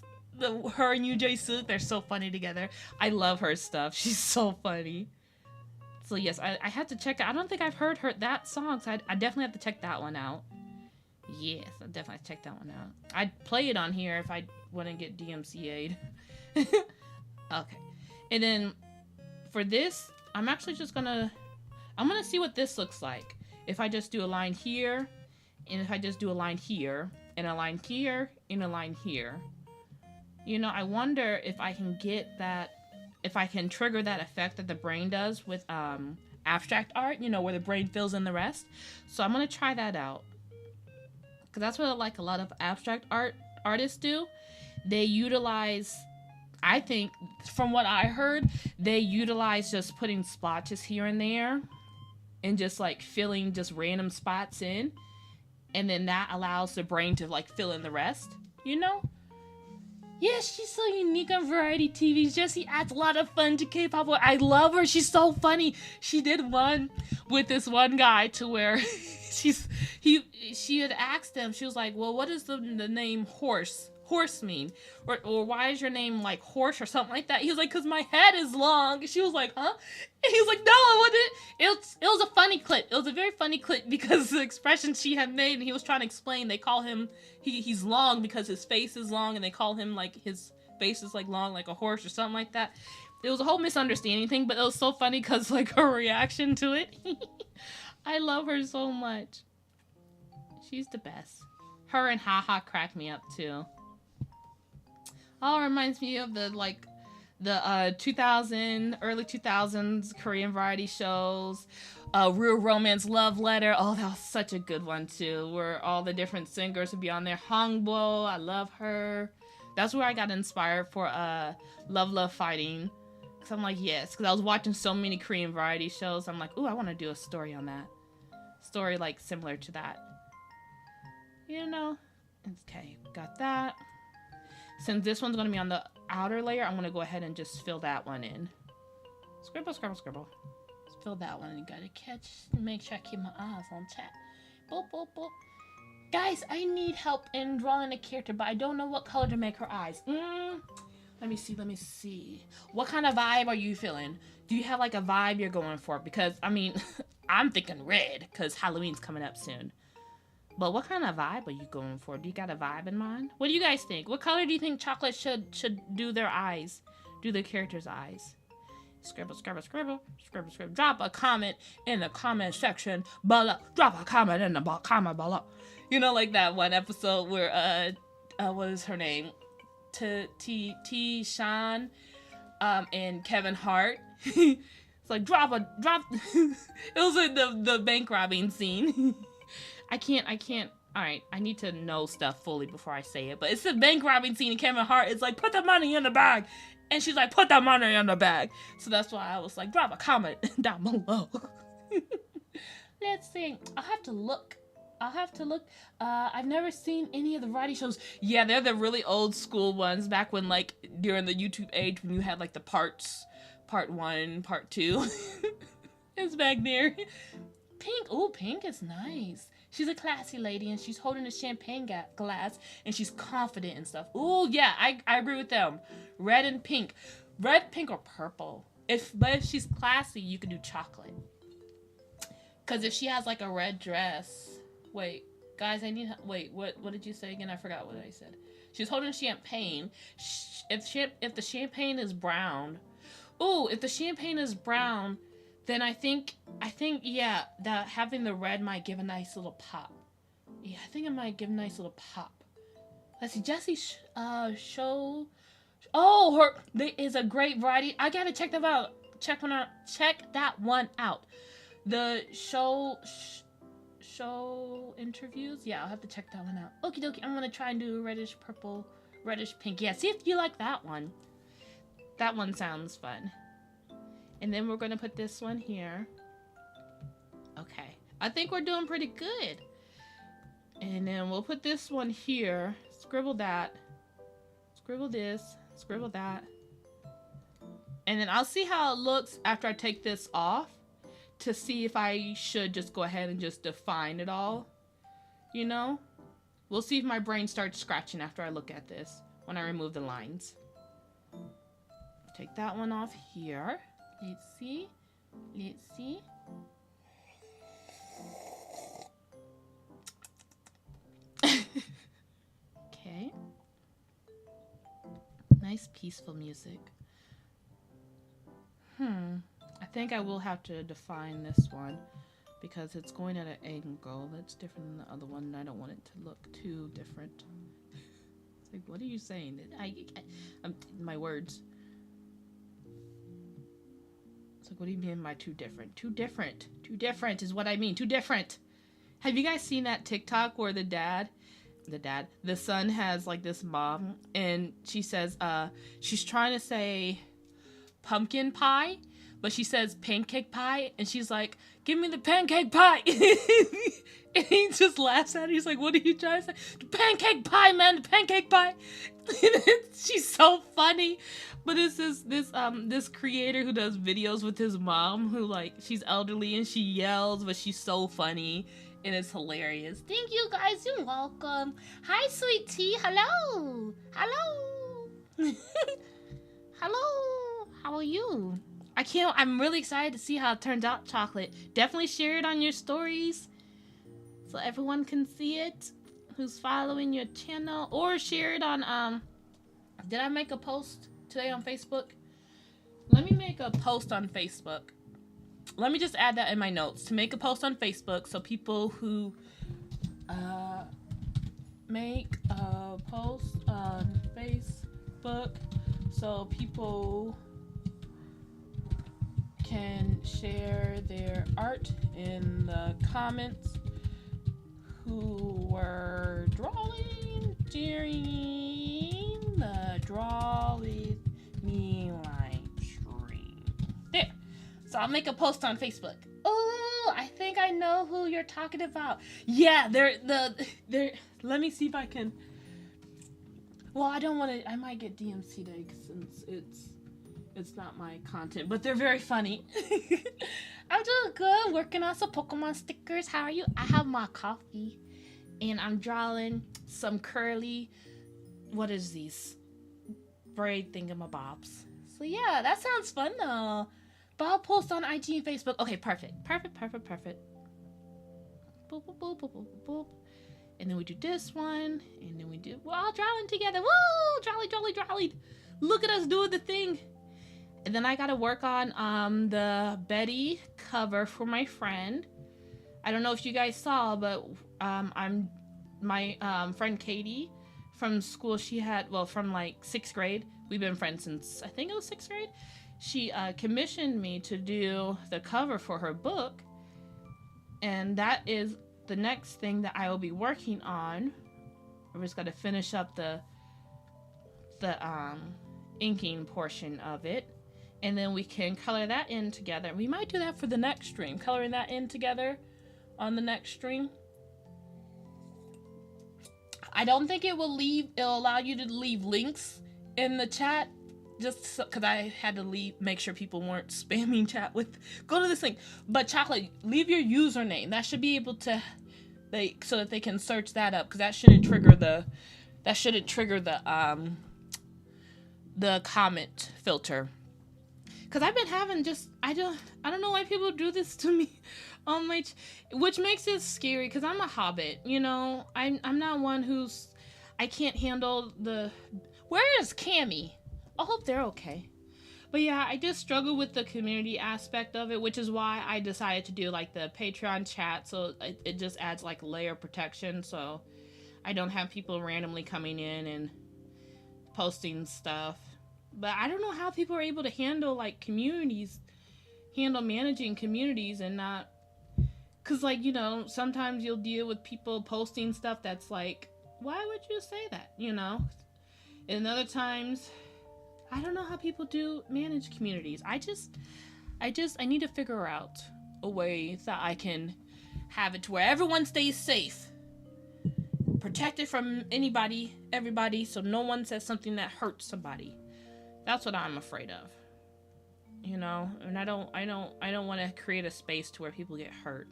Her and Yoo Jae-suk, they're so funny together. I love her stuff. She's so funny. So yes, I had to check it. I don't think I've heard that song, so I definitely have to check that one out. Yes, I definitely have to check that one out. I'd play it on here if I wouldn't get DMCA'd. Okay. And then for this, I'm actually just gonna see what this looks like. If I just do a line here, and if I just do a line here, and a line here, and a line here. You know, I wonder if I can get that, if I can trigger that effect that the brain does with abstract art, you know, where the brain fills in the rest. So I'm going to try that out. Because that's what like a lot of abstract artists do. They utilize, I think, from what I heard, they utilize just putting splotches here and there. And just like filling just random spots in. And then that allows the brain to like fill in the rest, you know? Yes, she's so unique on variety TV. Jessie adds a lot of fun to K-pop. I love her. She's so funny. She did one with this one guy to where she had asked him. She was like, "Well, what does the name horse mean? Or why is your name like horse or something like that?" He was like, "Cause my head is long." She was like, "Huh?" And he was like, "No, I wouldn't." It was a funny clip. It was a very funny clip because the expression she had made, and he was trying to explain. They call him he's long because his face is long, and they call him like his face is like long like a horse or something like that. It was a whole misunderstanding thing, but it was so funny because like her reaction to it. I love her so much. She's the best. Her and Haha crack me up too. Oh, it reminds me of the early 2000s Korean variety shows. Real Romance Love Letter. Oh, that was such a good one too, where all the different singers would be on there. Hongbo, I love her. That's where I got inspired for Love Fighting. Cause I'm like, yes, because I was watching so many Korean variety shows. I'm like, ooh, I want to do a story on that. Story like similar to that. You know? Okay, got that. Since this one's going to be on the outer layer, I'm going to go ahead and just fill that one in. Scribble, scribble, scribble. Just fill that one. You got to catch, make sure I keep my eyes on chat. Boop, boop, boop. Guys, I need help in drawing a character, but I don't know what color to make her eyes. Let me see. What kind of vibe are you feeling? Do you have like a vibe you're going for? Because, I mean, I'm thinking red because Halloween's coming up soon. But what kind of vibe are you going for? Do you got a vibe in mind? What do you guys think? What color do you think Chocolate should do their eyes? Do the character's eyes? Scribble, scribble, scribble, scribble, scribble. Drop a comment in the comment section below. Drop a comment in the comment below. You know, like that one episode where what is her name? T Sean, and Kevin Hart. It's like drop. It was like the bank robbing scene. I can't. All right, I need to know stuff fully before I say it. But it's the bank robbing scene, and Kevin Hart is like, put the money in the bag, and she's like, put the money in the bag. So that's why I was like, drop a comment down below. Let's see. I'll have to look. I've never seen any of the variety shows. Yeah, they're the really old school ones back when, like, during the YouTube age when you had like the parts, part 1, part 2. It's back there. Pink. Oh, Pink is nice. She's a classy lady, and she's holding a champagne glass, and she's confident and stuff. Oh, yeah, I agree with them. Red and pink. Red, pink, or purple. But if she's classy, you could do chocolate. Because if she has, like, a red dress... Wait, guys, Wait, what did you say again? I forgot what I said. She's holding champagne. If the champagne is brown... Oh, if the champagne is brown... Then I think, yeah, that having the red might give a nice little pop. Yeah, I think it might give a nice little pop. Let's see, Jessie show. Oh, there is a great variety. I gotta check that out. Check that one out. The show interviews. Yeah, I'll have to check that one out. Okie dokie. I'm gonna try and do reddish purple, reddish pink. Yeah, see if you like that one. That one sounds fun. And then we're going to put this one here. Okay. I think we're doing pretty good. And then we'll put this one here. Scribble that. Scribble this. Scribble that. And then I'll see how it looks after I take this off to see if I should just go ahead and just define it all. You know? We'll see if my brain starts scratching after I look at this when I remove the lines. Take that one off here. Let's see. Okay. Nice peaceful music. I think I will have to define this one because it's going at an angle that's different than the other one, and I don't want it to look too different. It's like, what are you saying? My words. Like, what do you mean by too different? Too different. Too different is what I mean. Too different. Have you guys seen that TikTok where the son has like this mom, and she says, she's trying to say pumpkin pie, but she says pancake pie, and she's like, give me the pancake pie. And he just laughs at her. He's like, what are you trying to say? The pancake pie, man, the pancake pie. She's so funny. But it's this creator who does videos with his mom who, like, she's elderly and she yells, but she's so funny and it's hilarious. Thank you guys, you're welcome. Hi, sweet tea. Hello. Hello. How are you? I'm really excited to see how it turns out, Chocolate. Definitely share it on your stories so everyone can see it who's following your channel, or share it on did I make a post today on Facebook? Let me make a post on Facebook. Let me just add that in my notes to make a post on Facebook so people who make a post on Facebook so people can share their art in the comments who were drawing during the Draw With Me live stream. There. So I'll make a post on Facebook. Oh, I think I know who you're talking about. Yeah, they're let me see if I can. Well, I don't want to. I might get DMC'd since it's not my content, but they're very funny. I'm doing good, working on some Pokemon stickers. How are you? I have my coffee, and I'm drawing some curly, what is these? Braid thingamabobs. So yeah, that sounds fun though. But I'll post on IG and Facebook. Okay, perfect. Boop, boop, boop, boop, boop, boop. And then we do this one, and then we're all drawing together. Woo! Jolly. Look at us doing the thing. And then I gotta work on the Betty cover for my friend. I don't know if you guys saw, but my friend Katie from school, she had, well, from like 6th grade. We've been friends since, I think it was 6th grade. She commissioned me to do the cover for her book. And that is the next thing that I will be working on. We're just going to finish up the inking portion of it. And then we can color that in together. We might do that for the next stream. Coloring that in together on the next stream. I don't think it'll allow you to leave links in the chat, just because I had to make sure people weren't spamming chat with, go to this link. But Chocolate, leave your username. That should be able to, so that they can search that up, because that shouldn't trigger the comment filter. Because I've been having I don't know why people do this to me on my, which makes it scary, because I'm a hobbit, you know. I'm not one I can't handle where is Cammy? I hope they're okay. But yeah, I just struggle with the community aspect of it, which is why I decided to do like the Patreon chat, so it just adds like a layer of protection, so I don't have people randomly coming in and posting stuff. But I don't know how people are able to handle like managing communities and not, because like, you know, sometimes you'll deal with people posting stuff that's like, why would you say that, you know? And other times, I don't know how people manage communities. I need to figure out a way that I can have it to where everyone stays safe, protected from everybody, so no one says something that hurts somebody. That's what I'm afraid of, you know. And I don't want to create a space to where people get hurt,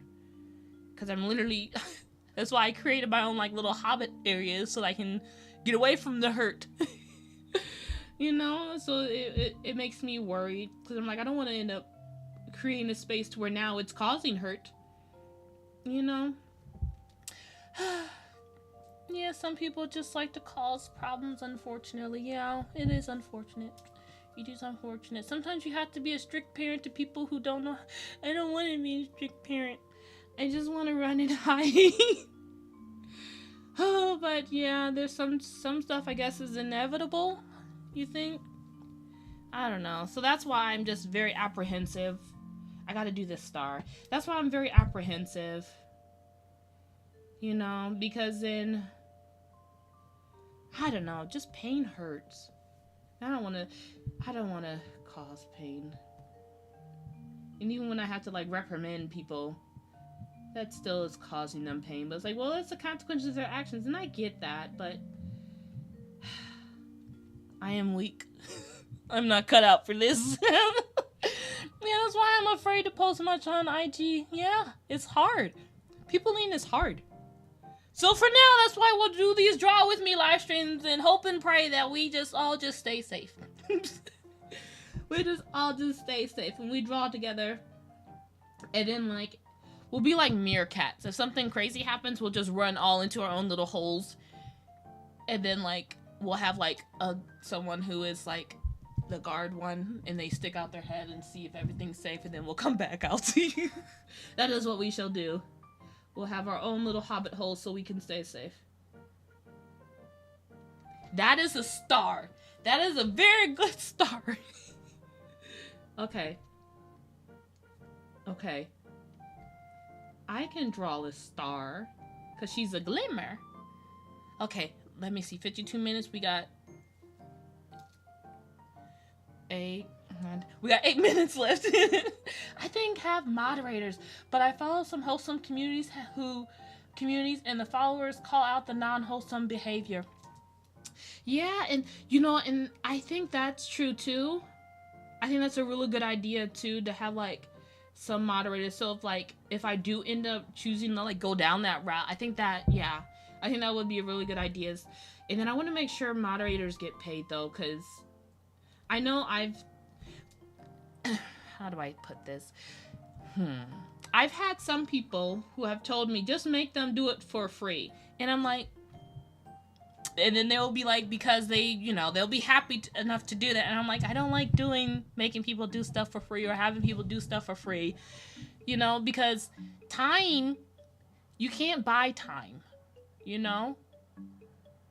because I'm literally that's why I created my own like little hobbit areas, so that I can get away from the hurt. You know, so it makes me worried, because I'm like, I don't want to end up creating a space to where now it's causing hurt, you know. Yeah, some people just like to cause problems, unfortunately. Yeah, it is unfortunate. It is unfortunate. Sometimes you have to be a strict parent to people who don't know. I don't want to be a strict parent. I just want to run and hide. Oh, but yeah, there's some stuff I guess is inevitable, you think? I don't know. So that's why I'm just very apprehensive. I gotta do this star. That's why I'm very apprehensive. You know, because then, I don't know, just pain hurts. I don't want to cause pain. And even when I have to like reprimand people, that still is causing them pain. But it's like, well, it's the consequences of their actions, and I get that, but I am weak. I'm not cut out for this. Yeah, that's why I'm afraid to post much on IG. Yeah, it's hard. Peopling is hard. So for now, that's why we'll do these Draw With Me live streams and hope and pray that we all just stay safe. We just all stay safe and we draw together. And then like, we'll be like meerkats. If something crazy happens, we'll just run all into our own little holes. And then like, we'll have like someone who is like the guard one, and they stick out their head and see if everything's safe, and then we'll come back out to you. That is what we shall do. We'll have our own little hobbit hole so we can stay safe. That is a star. That is a very good star. Okay. Okay. I can draw a star, because she's a glimmer. Okay, let me see. 52 minutes. We got 8 minutes left. I think have moderators, but I follow some wholesome communities and the followers call out the non-wholesome behavior. Yeah, and you know, and I think that's true too. I think that's a really good idea too, to have like some moderators. So if I do end up choosing to like go down that route, I think that would be a really good idea. And then I want to make sure moderators get paid though, because I know how do I put this? I've had some people who have told me, just make them do it for free. And I'm like, and then they'll be like, because they'll be happy enough to do that. And I'm like, I don't like making people do stuff for free or having people do stuff for free, because time, you can't buy time,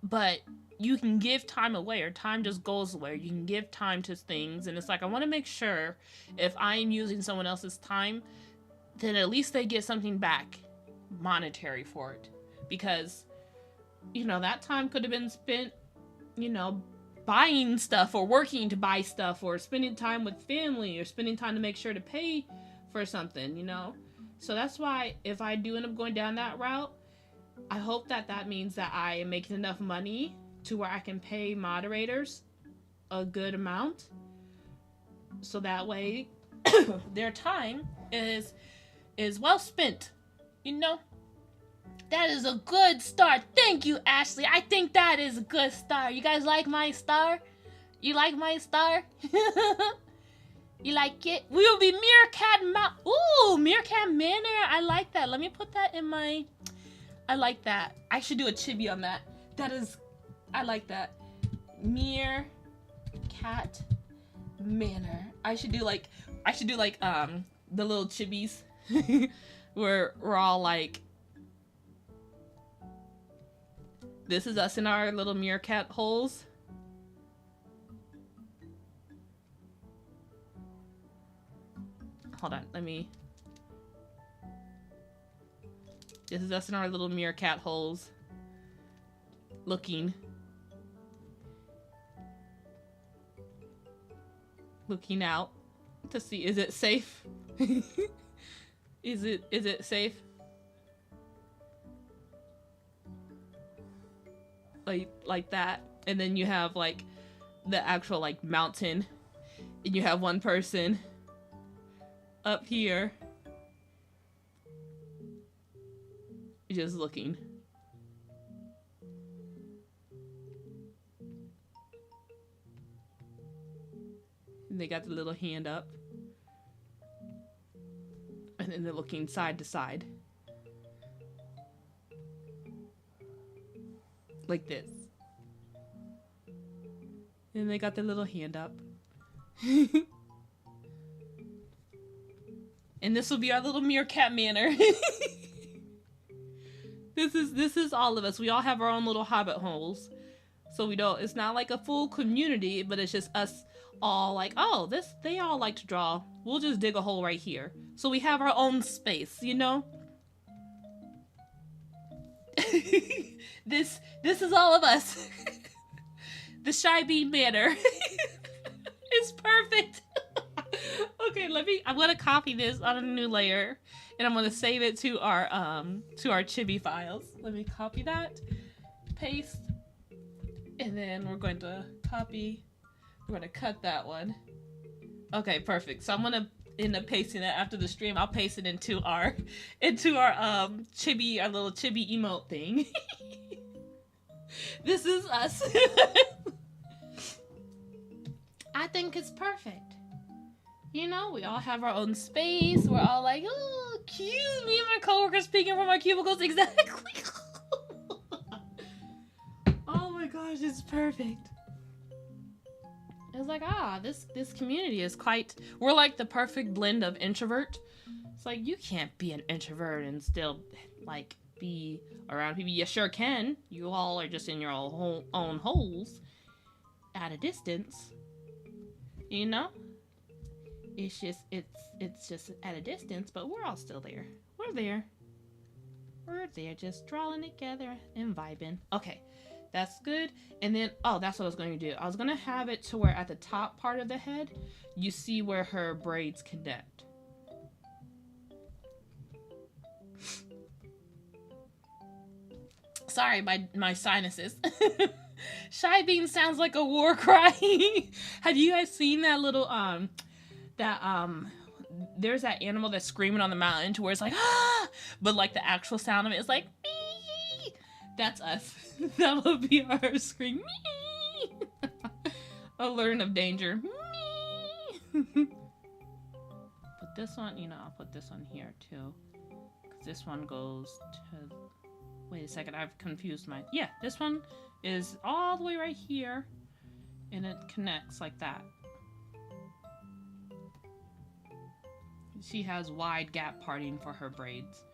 but you can give time away, or time just goes away. You can give time to things, and it's like, I want to make sure if I am using someone else's time, then at least they get something back monetary for it. Because, you know, that time could have been spent, you know, buying stuff or working to buy stuff or spending time with family or spending time to make sure to pay for something, you know? So that's why if I do end up going down that route, I hope that that means that I am making enough money to where I can pay moderators a good amount. So that way their time is well spent, you know? That is a good start. Thank you, Ashley. I think that is a good start. You guys like my star? You like my star? You like it? We will be Meerkat Ooh, Meerkat Manor. I like that. Let me put that in my... I like that. I should do a chibi on that. That is... I like that. Meerkat Manor. I should do like the little chibis where we're all like, this is us in our little meerkat holes. Hold on, let me... This is us in our little meerkat holes. Looking out to see, is it safe? Is it safe? Like that. And then you have like the actual like mountain, and you have one person up here just looking. And they got the little hand up, and then they're looking side to side like this. And they got their little hand up. And this will be our little meerkat manor. This is all of us. We all have our own little hobbit holes. So we don't, it's not like a full community, but it's just us all like, oh, they all like to draw. We'll just dig a hole right here. So we have our own space, you know? This is all of us. The Shy Bean Manor. It's perfect. Okay, I'm gonna copy this on a new layer, and I'm gonna save it to our chibi files. Let me copy that, paste, and then we're going to cut that one. Okay, perfect. So I'm gonna end up pasting that after the stream. I'll paste it into our chibi, our little chibi emote thing. This is us. I think it's perfect. You know, we all have our own space. We're all like, oh, cute. Me and my coworkers peeking from our cubicles. Exactly. Oh my gosh, it's perfect. It's like, this community is quite... We're like the perfect blend of introvert. It's like, you can't be an introvert and still, like, be around people. You sure can. You all are just in your own holes at a distance. You know? It's just at a distance, but we're all still there. We're there. We're there just drawing together and vibing. Okay, that's good. And then, oh, that's what I was going to do. I was going to have it to where at the top part of the head, you see where her braids connect. Sorry, my sinuses. Shy Bean sounds like a war cry. Have you guys seen that little, there's that animal that's screaming on the mountain to where it's like, ah! But like the actual sound of it is like, mee! That's us. That will be our scream. Mee! Alert of danger. Mee! Put this one, I'll put this one here too. Because this one goes to... Wait a second, I've confused my... Yeah, this one is all the way right here. And it connects like that. She has wide gap parting for her braids.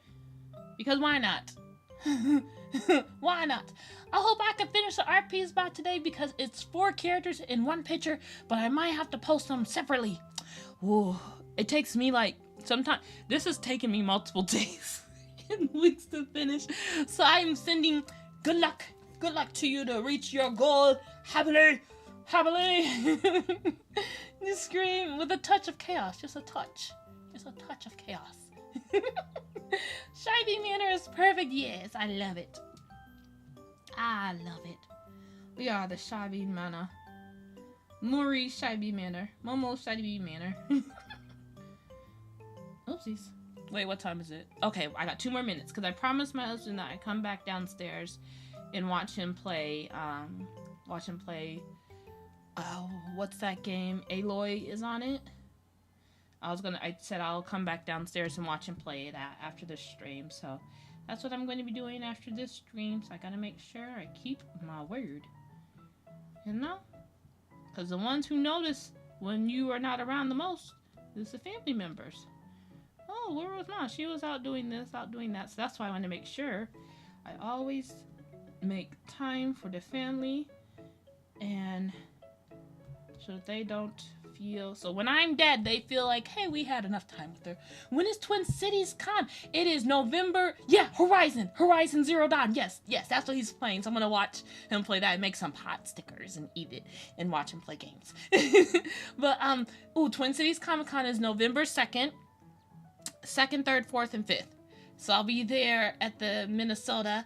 Because why not? Why not? I hope I can finish the art piece by today because it's 4 characters in 1 picture, but I might have to post them separately. Ooh, it takes me like sometimes. This has taken me multiple days and weeks to finish. So I'm sending good luck to you to reach your goal happily. You scream with a touch of chaos, just a touch of chaos. Shy Manor is perfect. Yes, I love it. We are the Shy Manor. Muri Shy Manor. Momo Shy Manor. Oopsies. Wait, what time is it? Okay, I got 2 more minutes because I promised my husband that I'd come back downstairs and watch him play. Oh, what's that game? Aloy is on it. I said I'll come back downstairs and watch him play it after this stream. So that's what I'm going to be doing after this stream. So I gotta make sure I keep my word. You know? Because the ones who notice when you are not around the most is the family members. Oh, where was Mom? She was out doing this, out doing that. So that's why I want to make sure I always make time for the family, and so that they don't feel, so when I'm dead, they feel like, hey, we had enough time with her. When is Twin Cities Con? It is November. Yeah, Horizon Zero Dawn. Yes, that's what he's playing. So I'm gonna watch him play that and make some pot stickers and eat it and watch him play games. But Twin Cities Comic Con is November 2nd, 3rd, 4th, and 5th. So I'll be there at the Minnesota,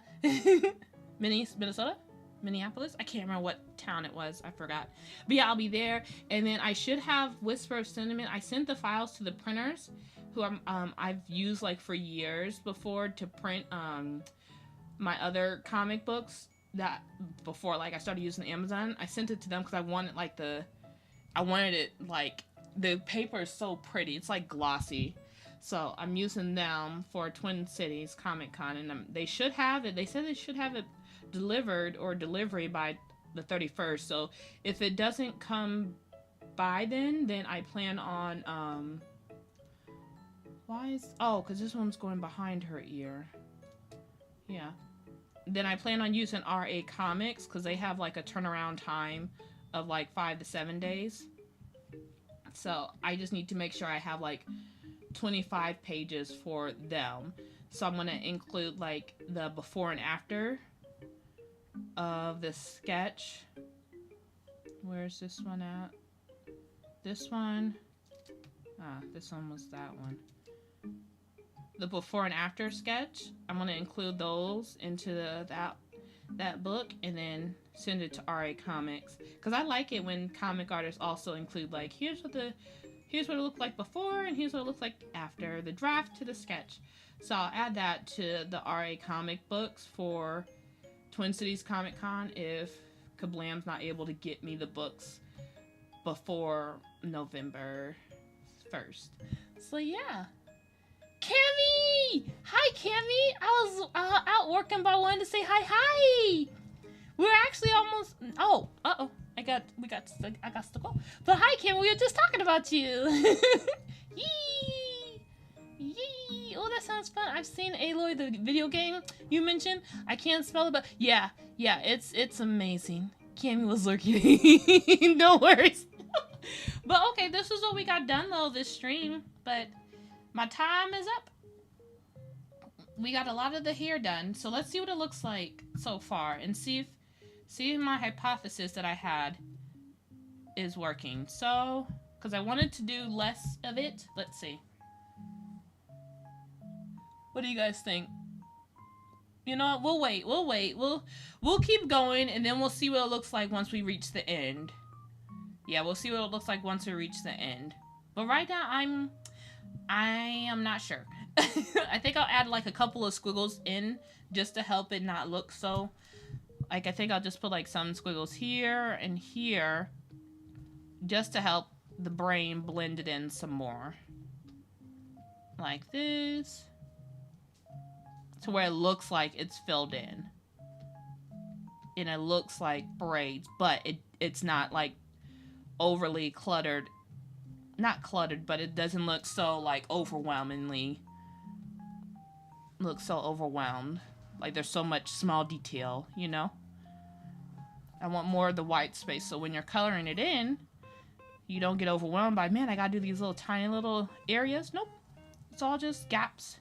Minneapolis? I can't remember what town it was. I forgot. But yeah, I'll be there. And then I should have Whisper of Sentiment. I sent the files to the printers who I've used like for years before to print my other comic books that before like I started using Amazon. I sent it to them because I wanted it like the paper is so pretty. It's like glossy. So I'm using them for Twin Cities Comic Con, and they should have it. They said they should have it delivered or delivery by the 31st. So if it doesn't come by then I plan on because this one's going behind her ear. Yeah. Then I plan on using RA Comics because they have like a turnaround time of like 5 to 7 days. So I just need to make sure I have like 25 pages for them. So I'm gonna include like the before and after of the sketch. Where's this one at? This one. This one was that one. The before and after sketch. I'm gonna include those into that book and then send it to RA Comics because I like it when comic artists also include like here's what it looked like before and here's what it looks like after the draft to the sketch. So I'll add that to the RA comic books for Twin Cities Comic Con if Kablam's not able to get me the books before November 1st. So yeah. Cammy! Hi, Cammy! I was out working, but I wanted to say hi. We're actually almost. Oh, I got to go. But hi, Cammy. We were just talking about you. Yee! Oh, that sounds fun. I've seen Aloy, the video game you mentioned. I can't spell it, but yeah, it's amazing. Cammy was lurking. No worries. But okay, this is what we got done though this stream. But my time is up. We got a lot of the hair done, so let's see what it looks like so far and see if my hypothesis that I had is working. So, because I wanted to do less of it. Let's see. What do you guys think? You know what? We'll wait. We'll keep going, and then we'll see what it looks like once we reach the end. Yeah, we'll see what it looks like once we reach the end. But right now, I am not sure. I think I'll add like a couple of squiggles in just to help it not look so. Like I think I'll just put like some squiggles here and here just to help the brain blend it in some more. Like this. To where it looks like it's filled in. And it looks like braids, but it's not like overly cluttered. Not cluttered, but it doesn't look so like overwhelmed. Like there's so much small detail, you know? I want more of the white space, so when you're coloring it in, you don't get overwhelmed by, man, I gotta do these little tiny little areas. Nope. It's all just gaps.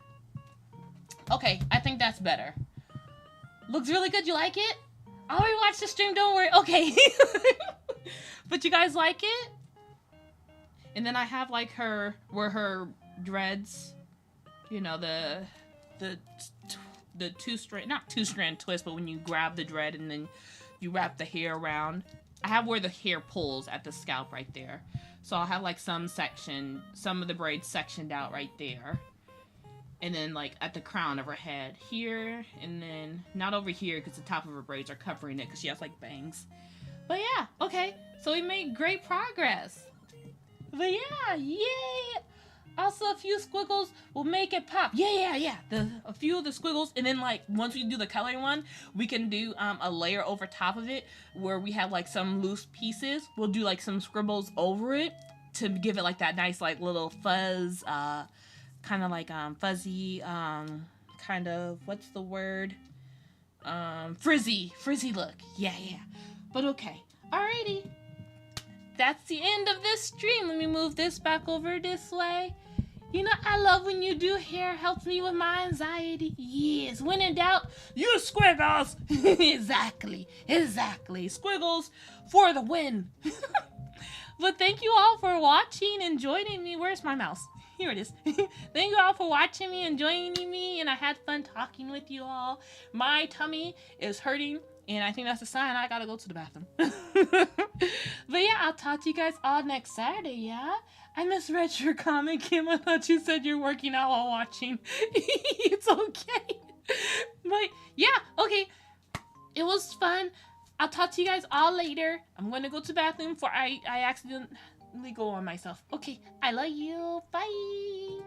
Okay, I think that's better. Looks really good. You like it? I'll rewatch the stream, don't worry. Okay. But you guys like it? And then I have like her dreads, you know, the not two-strand twist, but when you grab the dread and then you wrap the hair around. I have where the hair pulls at the scalp right there. So I'll have like some of the braids sectioned out right there. And then like at the crown of her head here, and then not over here because the top of her braids are covering it because she has like bangs. But yeah, okay. So we made great progress. But yeah, yay! Also, a few squiggles will make it pop. Yeah. A few of the squiggles, and then like once we do the coloring one, we can do a layer over top of it where we have like some loose pieces. We'll do like some scribbles over it to give it like that nice like little fuzz, kind of like fuzzy, kind of what's the word? Frizzy look. Yeah. But okay, alrighty. That's the end of this stream. Let me move this back over this way. You know, I love when you do hair. Helps me with my anxiety. Yes. When in doubt, use squiggles. Exactly. Squiggles for the win. But thank you all for watching and joining me. Where's my mouse? Here it is. Thank you all for watching me and joining me. And I had fun talking with you all. My tummy is hurting. And I think that's a sign I gotta go to the bathroom. But yeah, I'll talk to you guys all next Saturday, yeah? I misread your comment, Kim. I thought you said you're working out while watching. It's okay. But yeah, okay. It was fun. I'll talk to you guys all later. I'm gonna go to the bathroom before I accidentally go on myself. Okay, I love you. Bye.